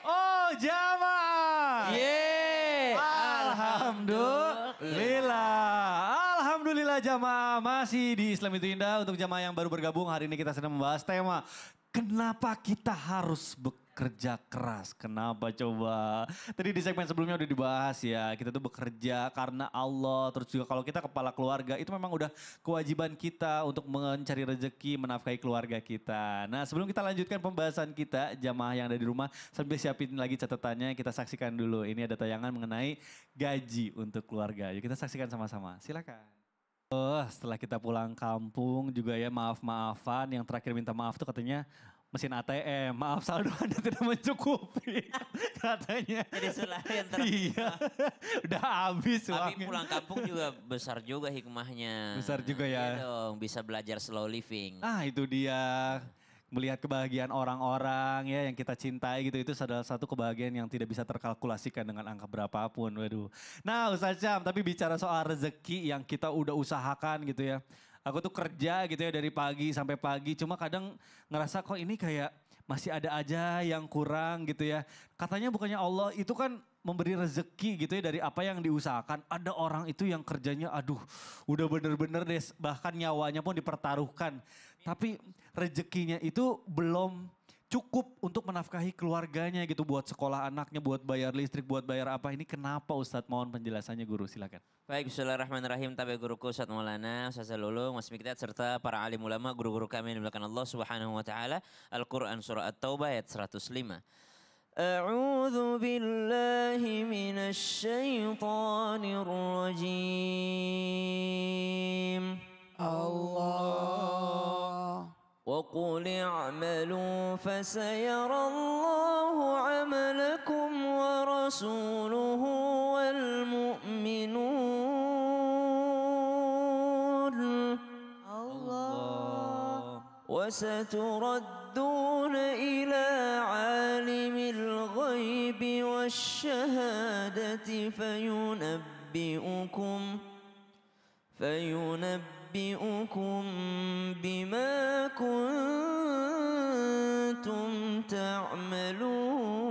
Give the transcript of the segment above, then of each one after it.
Oh, jamaah. Yeay. Alhamdulillah jamaah, masih di Islam itu Indah. Untuk jamaah yang baru bergabung, hari ini kita sedang membahas tema kenapa kita harus bekerja keras. Kenapa coba? Tadi di segmen sebelumnya udah dibahas ya, kita tuh bekerja karena Allah. Terus juga kalau kita kepala keluarga, itu memang udah kewajiban kita untuk mencari rezeki, menafkahi keluarga kita. Nah, sebelum kita lanjutkan pembahasan kita, jamaah yang ada di rumah, sambil siapin lagi catatannya, kita saksikan dulu. Ini ada tayangan mengenai gaji untuk keluarga. Yuk kita saksikan sama-sama, silakan. Setelah kita pulang kampung juga ya maaf-maafan. Yang terakhir minta maaf tuh katanya mesin ATM. Maaf saldo Anda tidak mencukupi katanya. Jadi selalu yang terakhir. Iya, udah habis Tapi uangnya. pulang kampung juga besar juga hikmahnya. Besar juga ya. Iya dong, bisa belajar slow living. Ah itu dia. Melihat kebahagiaan orang-orang ya yang kita cintai gitu. Itu adalah satu kebahagiaan yang tidak bisa terkalkulasikan dengan angka berapapun. Waduh. Nah Ustaz Syam, tapi bicara soal rezeki yang kita udah usahakan gitu ya. Aku tuh kerja gitu ya dari pagi sampai pagi. Cuma kadang ngerasa kok ini kayak masih ada aja yang kurang gitu ya. Katanya bukannya Allah itu kan memberi rezeki gitu ya dari apa yang diusahakan. Ada orang itu yang kerjanya aduh udah bener-bener deh bahkan nyawanya pun dipertaruhkan. Tapi rezekinya itu belum cukup untuk menafkahi keluarganya gitu. Buat sekolah anaknya, buat bayar listrik, buat bayar apa. Ini kenapa Ustadz? Mohon penjelasannya guru, silakan. Baik, bismillahirrahmanirrahim. Tabi guruku Ustaz Maulana, Ustaz Lulung, Mas Mikdad, serta para alim ulama, guru-guru kami yang dimuliakan Allah Subhanahu wa taala. Al-Qur'an surah At-Taubah ayat 105. A'udzu billahi minasy syaithanir rajim. Allah. وقل اعملوا فسيرى الله عملكم ورسوله والمؤمنون Allah. وستردون إلى عالم الغيب والشهادة فينبئكم بما كنتم تعملون.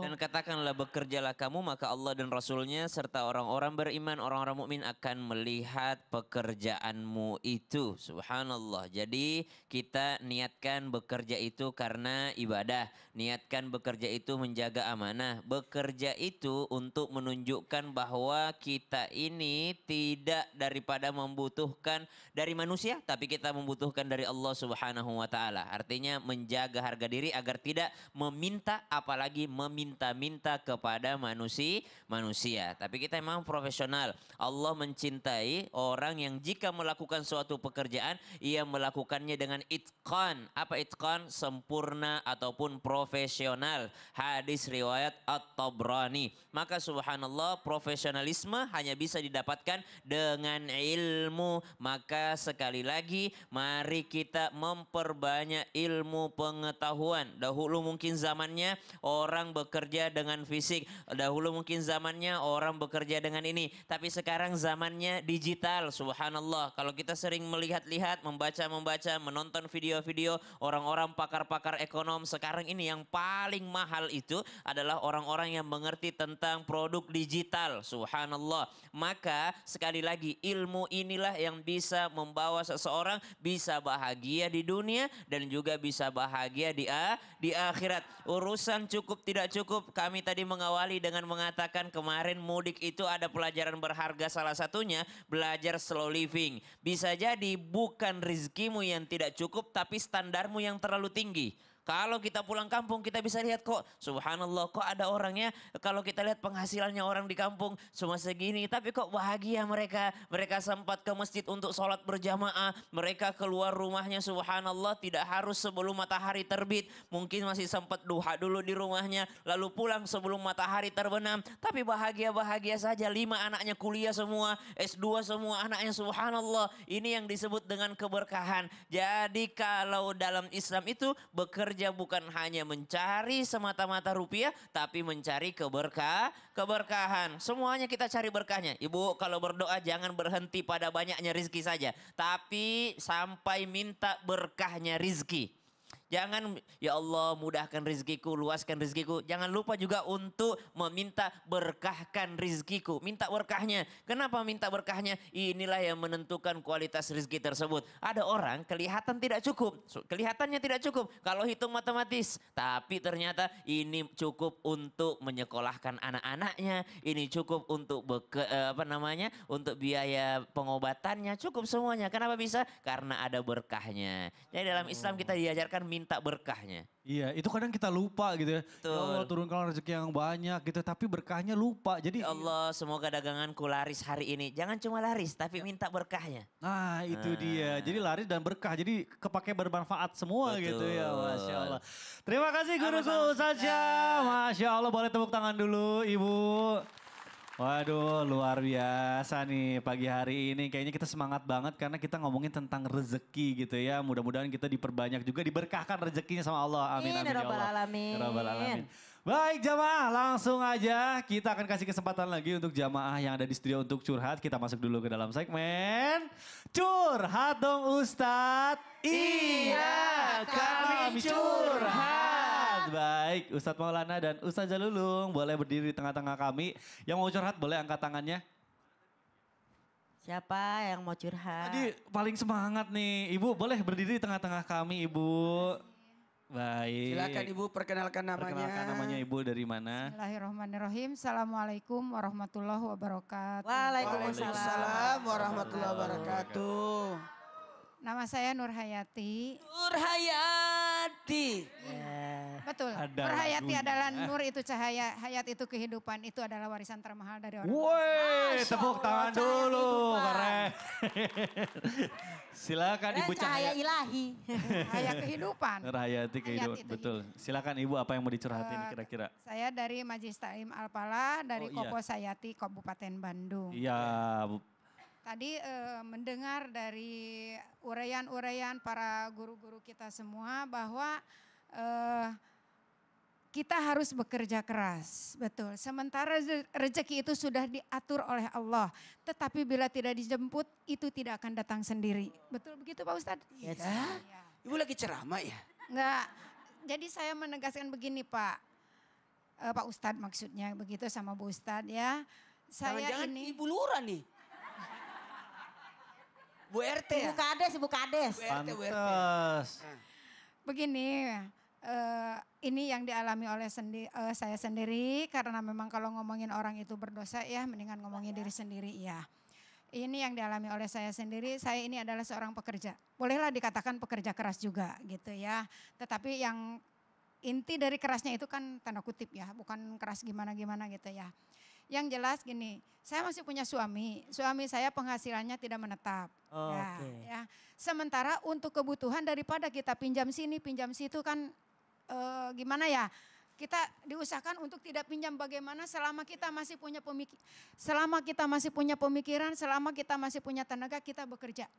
Dan katakanlah bekerjalah kamu maka Allah dan Rasulnya serta orang-orang beriman, orang-orang mukmin akan melihat pekerjaanmu itu. Subhanallah. Jadi kita niatkan bekerja itu karena ibadah. Niatkan bekerja itu menjaga amanah. Bekerja itu untuk menunjukkan bahwa kita ini tidak daripada membutuhkan dari manusia. Tapi kita membutuhkan dari Allah Subhanahu wa ta'ala. Artinya menjaga harga diri agar tidak meminta apalagi meminta-minta kepada manusia. Tapi kita memang profesional. Allah mencintai orang yang jika melakukan suatu pekerjaan, ia melakukannya dengan itqan. Apa itqan? Sempurna ataupun profesional. Hadis riwayat At-Tabrani. Maka subhanallah profesionalisme hanya bisa didapatkan dengan ilmu. Maka sekali lagi mari kita memperbanyak ilmu pengetahuan. Dahulu mungkin zamannya orang bekerja dengan fisik. Dahulu mungkin zamannya orang bekerja dengan ini. Tapi sekarang zamannya digital. Subhanallah. Kalau kita sering melihat-lihat, membaca-membaca, menonton video-video orang-orang pakar-pakar ekonom. Sekarang ini yang paling mahal itu adalah orang-orang yang mengerti tentang produk digital. Subhanallah. Maka sekali lagi ilmu inilah yang bisa membawa seseorang bisa bahagia di dunia dan juga bisa bahagia di akhirat. Urusan cukup tidak cukup, kami tadi mengawali dengan mengatakan kemarin mudik itu ada pelajaran berharga, salah satunya belajar slow living. Bisa jadi bukan rezekimu yang tidak cukup tapi standarmu yang terlalu tinggi. Kalau kita pulang kampung kita bisa lihat kok subhanallah kok ada orangnya, kalau kita lihat penghasilannya orang di kampung cuma segini tapi kok bahagia mereka. Mereka sempat ke masjid untuk sholat berjamaah, mereka keluar rumahnya subhanallah tidak harus sebelum matahari terbit, mungkin masih sempat duha dulu di rumahnya lalu pulang sebelum matahari terbenam, tapi bahagia-bahagia saja. 5 anaknya kuliah semua, S2 semua anaknya subhanallah. Ini yang disebut dengan keberkahan. Jadi kalau dalam Islam itu bekerja bekerja bukan hanya mencari semata-mata rupiah, tapi mencari keberkahan. Semuanya kita cari berkahnya. Ibu kalau berdoa jangan berhenti pada banyaknya rizki saja, tapi sampai minta berkahnya rizki. Jangan, ya Allah mudahkan rizkiku, luaskan rizkiku. Jangan lupa juga untuk meminta berkahkan rizkiku. Minta berkahnya. Kenapa minta berkahnya? Inilah yang menentukan kualitas rizki tersebut. Ada orang kelihatan tidak cukup. Kelihatannya tidak cukup kalau hitung matematis. Tapi ternyata ini cukup untuk menyekolahkan anak-anaknya. Ini cukup untuk untuk biaya pengobatannya. Cukup semuanya. Kenapa bisa? Karena ada berkahnya. Jadi dalam Islam kita diajarkan minta berkahnya. Iya, itu kadang kita lupa gitu ya. Betul. Ya Allah turunkan rezeki yang banyak gitu, tapi berkahnya lupa. Jadi Ya Allah semoga daganganku laris hari ini. Jangan cuma laris tapi minta berkahnya. nah itu dia. Jadi laris dan berkah. Jadi kepake bermanfaat semua gitu ya. Masya Allah. Terima kasih guruku Saja. Masya Allah boleh tepuk tangan dulu Ibu. Waduh luar biasa nih pagi hari ini. Kayaknya kita semangat banget karena kita ngomongin tentang rezeki gitu ya. Mudah-mudahan kita diperbanyak juga, diberkahkan rezekinya sama Allah. Amin, amin, Ya Rabbal Alamin. Ya Rabbal Alamin. Baik jamaah langsung aja kita akan kasih kesempatan lagi untuk jamaah yang ada di studio untuk curhat. Kita masuk dulu ke dalam segmen Curhat dong Ustadz. Iya kami curhat. Baik Ustadz Maulana dan Ustadz Jalulung boleh berdiri di tengah-tengah kami. Yang mau curhat boleh angkat tangannya. Siapa yang mau curhat? Tadi paling semangat nih. Ibu boleh berdiri di tengah-tengah kami Ibu. Baik. Silakan Ibu perkenalkan namanya. Perkenalkan namanya Ibu dari mana? Bismillahirrahmanirrahim. Assalamualaikum warahmatullahi wabarakatuh. Waalaikumsalam warahmatullahi wabarakatuh. Nama saya Nur Hayati. Nur Hayati. Betul. Ada Nur Hayati lagunya. adalah nur itu cahaya, hayat itu kehidupan, itu adalah warisan termahal dari orang. Woi, tepuk tangan dulu. Keren. Silakan Dan Ibu cahaya Cahaya. ilahi. Cahaya kehidupan. Nur Hayati kehidupan. itu Betul. Silakan Ibu apa yang mau dicurhatin kira-kira? Saya dari Majelis Ta'lim Al-Falah dari Oh, iya. Kopo Sayati, Kabupaten Bandung. Iya, Bu. Tadi mendengar dari uraian-uraian para guru-guru kita semua bahwa kita harus bekerja keras, betul. Sementara rezeki itu sudah diatur oleh Allah, tetapi bila tidak dijemput itu tidak akan datang sendiri. Betul begitu Pak Ustadz? Yes. Iya. Ibu lagi ceramah ya? Enggak, jadi saya menegaskan begini Pak, Pak Ustadz maksudnya begitu sama Bu Ustadz ya. Saya Jangan-jangan ini Ibu Lurah nih. Bu RT ya? Ibu Kades, Ibu Kades. Bu RT, Bu RT. Pantes. begini, ini yang dialami oleh saya sendiri karena memang kalau ngomongin orang itu berdosa ya mendingan ngomongin diri sendiri ya. Ini yang dialami oleh saya sendiri, saya ini adalah seorang pekerja. Bolehlah dikatakan pekerja keras juga gitu ya. Tetapi yang inti dari kerasnya itu kan tanda kutip ya, bukan keras gimana-gimana gitu ya. Yang jelas gini, saya masih punya suami saya penghasilannya tidak menetap. Oh, Ya, oke. ya. Sementara untuk kebutuhan daripada kita pinjam sini, pinjam situ kan gimana ya? Kita diusahakan untuk tidak pinjam bagaimana selama kita masih punya selama kita masih punya pemikiran, selama kita masih punya tenaga kita bekerja.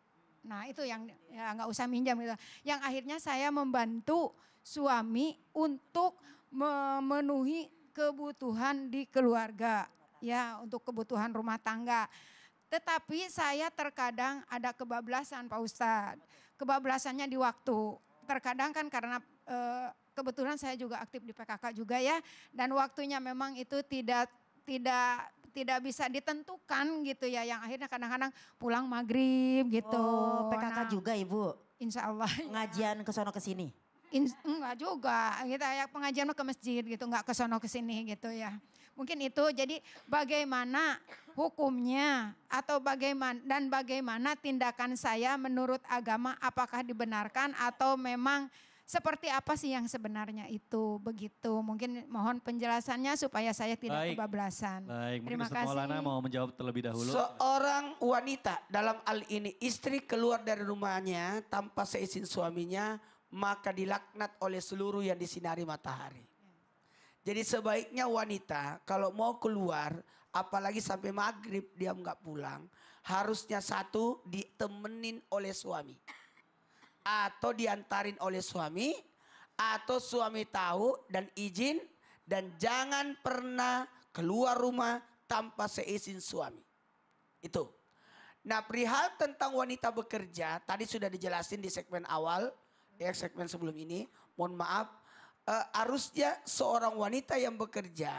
Nah itu yang ya nggak usah minjam gitu. Yang akhirnya saya membantu suami untuk memenuhi kebutuhan di keluarga, ya untuk kebutuhan rumah tangga. Tetapi saya terkadang ada kebablasan Pak Ustadz. Kebablasannya di waktu. Terkadang kan karena kebetulan saya juga aktif di PKK juga ya. Dan waktunya memang itu tidak bisa ditentukan gitu ya. Yang akhirnya kadang-kadang pulang maghrib gitu. Oh, PKK Nah, juga Ibu. Insya Allah. Pengajian ke sono ke sini. Enggak juga, gitu ya pengajian mah ke masjid gitu, enggak ke sono ke sini gitu ya. Mungkin itu jadi bagaimana hukumnya atau bagaimana tindakan saya menurut agama apakah dibenarkan atau memang seperti apa sih yang sebenarnya itu begitu. Mungkin mohon penjelasannya supaya saya tidak Baik. kebablasan. Baik, mungkin Terima Ustadz Maulana kasih. mau menjawab terlebih dahulu. Seorang wanita dalam hal ini istri keluar dari rumahnya tanpa seizin suaminya maka dilaknat oleh seluruh yang disinari matahari. Jadi sebaiknya wanita kalau mau keluar apalagi sampai maghrib dia nggak pulang. Harusnya satu ditemenin oleh suami. Atau diantarin oleh suami. atau suami tahu dan izin, dan jangan pernah keluar rumah tanpa seizin suami. Itu. Nah, perihal tentang wanita bekerja tadi sudah dijelasin di segmen awal, ya segmen sebelum ini. Mohon maaf, harusnya seorang wanita yang bekerja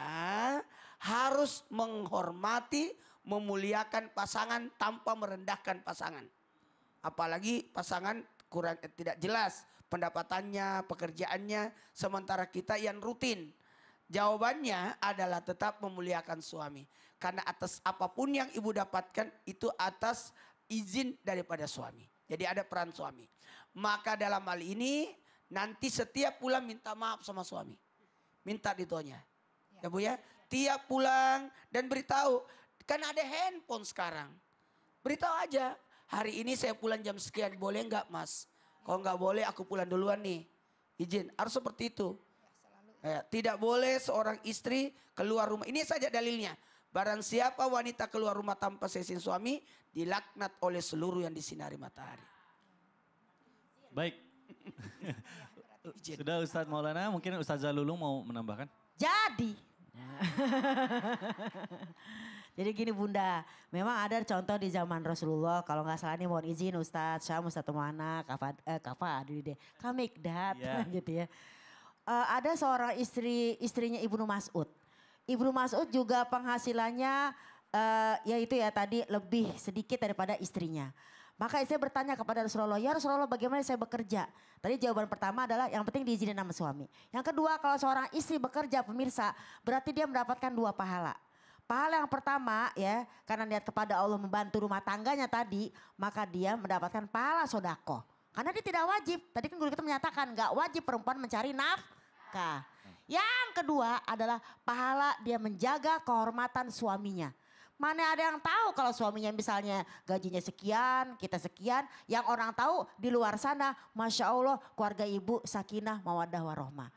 harus menghormati, memuliakan pasangan tanpa merendahkan pasangan. Apalagi pasangan kurang tidak jelas pendapatannya, pekerjaannya, sementara kita yang rutin. Jawabannya adalah tetap memuliakan suami. Karena atas apapun yang ibu dapatkan itu atas izin daripada suami. Jadi ada peran suami. Maka dalam hal ini nanti setiap pulang minta maaf sama suami. Minta ditonya. Ya Bu ya. Tiap pulang dan beritahu. Kan ada handphone sekarang. Beritahu aja. Hari ini saya pulang jam sekian. Boleh nggak Mas? Kalau nggak boleh aku pulang duluan nih. Izin. Harus seperti itu. Ya, tidak boleh seorang istri keluar rumah. Ini saja dalilnya. Barang siapa wanita keluar rumah tanpa seizin suami, dilaknat oleh seluruh yang disinari matahari. Baik. Sudah Ustadz Maulana, mungkin Ustazah Lulung mau menambahkan? Jadi. Jadi gini Bunda, memang ada contoh di zaman Rasulullah, kalau nggak salah nih mohon izin Ustadz Syam, Ustadz Maulana, Kamikdat gitu ya. Ada seorang istrinya Ibnu Mas'ud. Ibnu Mas'ud juga penghasilannya yaitu ya tadi lebih sedikit daripada istrinya. Maka istri bertanya kepada Rasulullah, ya Rasulullah bagaimana saya bekerja? Tadi jawaban pertama adalah yang penting diizinin sama suami. Yang kedua kalau seorang istri bekerja pemirsa berarti dia mendapatkan 2 pahala. Pahala yang pertama ya karena niat kepada Allah membantu rumah tangganya tadi maka dia mendapatkan pahala sodako. Karena dia tidak wajib, tadi kan guru kita menyatakan gak wajib perempuan mencari nafkah. Yang kedua adalah pahala dia menjaga kehormatan suaminya. Mana ada yang tahu kalau suaminya misalnya gajinya sekian, kita sekian. Yang orang tahu di luar sana, Masya Allah keluarga ibu sakinah, mawaddah warohmah.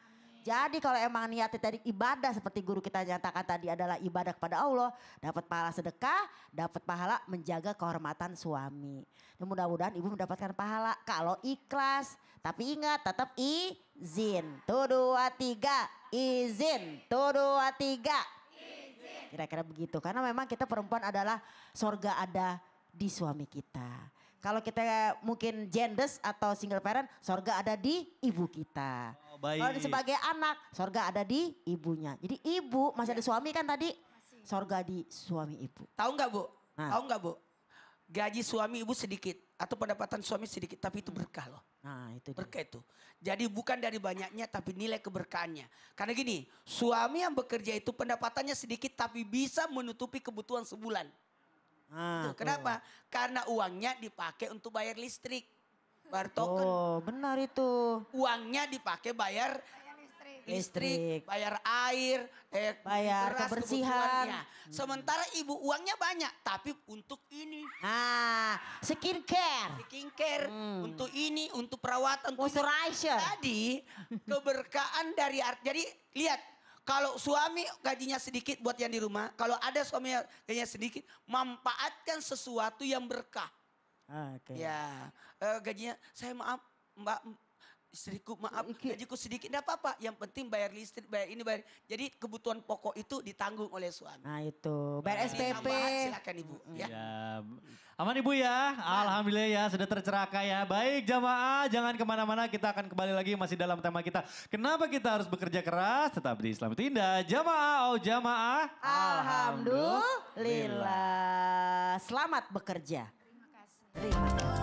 Jadi kalau emang niatnya tadi ibadah seperti guru kita nyatakan tadi adalah ibadah kepada Allah. Dapat pahala sedekah, dapat pahala menjaga kehormatan suami. Dan mudah-mudahan ibu mendapatkan pahala kalau ikhlas. Tapi ingat tetap izin. Tuh 2, 3 izin. Tuh 2, 3 izin. Kira-kira begitu. Karena memang kita perempuan adalah sorga ada di suami kita. Kalau kita mungkin gendes atau single parent, sorga ada di ibu kita. Oh, baik. Kalau sebagai anak, sorga ada di ibunya. Jadi ibu masih ada suami kan tadi, sorga di suami ibu. Tahu nggak Bu? Nah. Tahu nggak Bu? Gaji suami ibu sedikit atau pendapatan suami sedikit, tapi itu berkah loh. Nah itu dia. Berkah itu. Jadi bukan dari banyaknya tapi nilai keberkahannya. Karena gini, suami yang bekerja itu pendapatannya sedikit tapi bisa menutupi kebutuhan sebulan. Nah, Tuh, kenapa? Karena uangnya dipakai untuk bayar listrik. Bayar token. Oh benar itu. Uangnya dipakai bayar listrik, bayar air, Bayar beras, kebersihan. kebutuhannya. Sementara ibu uangnya banyak tapi untuk ini. Nah skincare. Skincare, untuk ini, untuk perawatan. untuk ini. Moisturizer. Jadi keberkahan dari jadi lihat. Kalau suami gajinya sedikit buat yang di rumah, kalau ada suami yang gajinya sedikit, manfaatkan sesuatu yang berkah. Oke. Ya, gajinya saya maaf Mbak istriku maaf gajiku sedikit, tidak apa-apa. Yang penting bayar listrik, bayar ini, bayar. Jadi kebutuhan pokok itu ditanggung oleh suami. Nah itu, bayar Ini SPP. tambahan, silakan Ibu. Ya. Ya. Aman Ibu ya, Alhamdulillah ya sudah tercerahkan ya. Baik jamaah, jangan kemana-mana, kita akan kembali lagi masih dalam tema kita. Kenapa kita harus bekerja keras? Tetap di Islam itu Indah. Jamaah, oh jamaah. Alhamdulillah. Selamat bekerja. Terima kasih. Terima kasih.